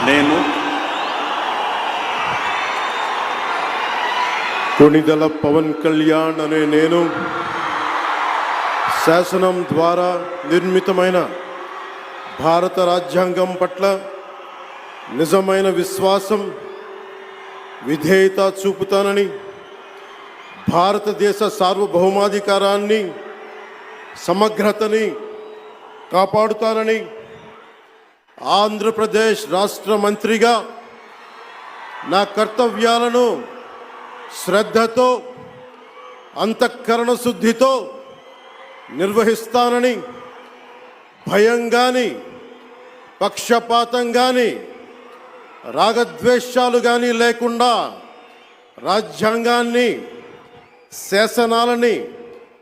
నేను కొణిదెల పవన్ కళ్యాణ్ అనే నేను శాసనం ద్వారా నిర్మితమైన భారత రాజ్యాంగం పట్ల నిజమైన విశ్వాసం విధేయత చూపుతానని, భారతదేశ సార్వభౌమాధికారాన్ని సమగ్రతని కాపాడుతానని, ఆంధ్రప్రదేశ్ రాష్ట్ర మంత్రిగా నా కర్తవ్యాలను శ్రద్ధతో అంతఃకరణ శుద్ధితో నిర్వహిస్తానని, భయం కానీ పక్షపాతం కానీ రాగద్వేషాలు కానీ లేకుండా రాజ్యాంగాన్ని శాసనాలని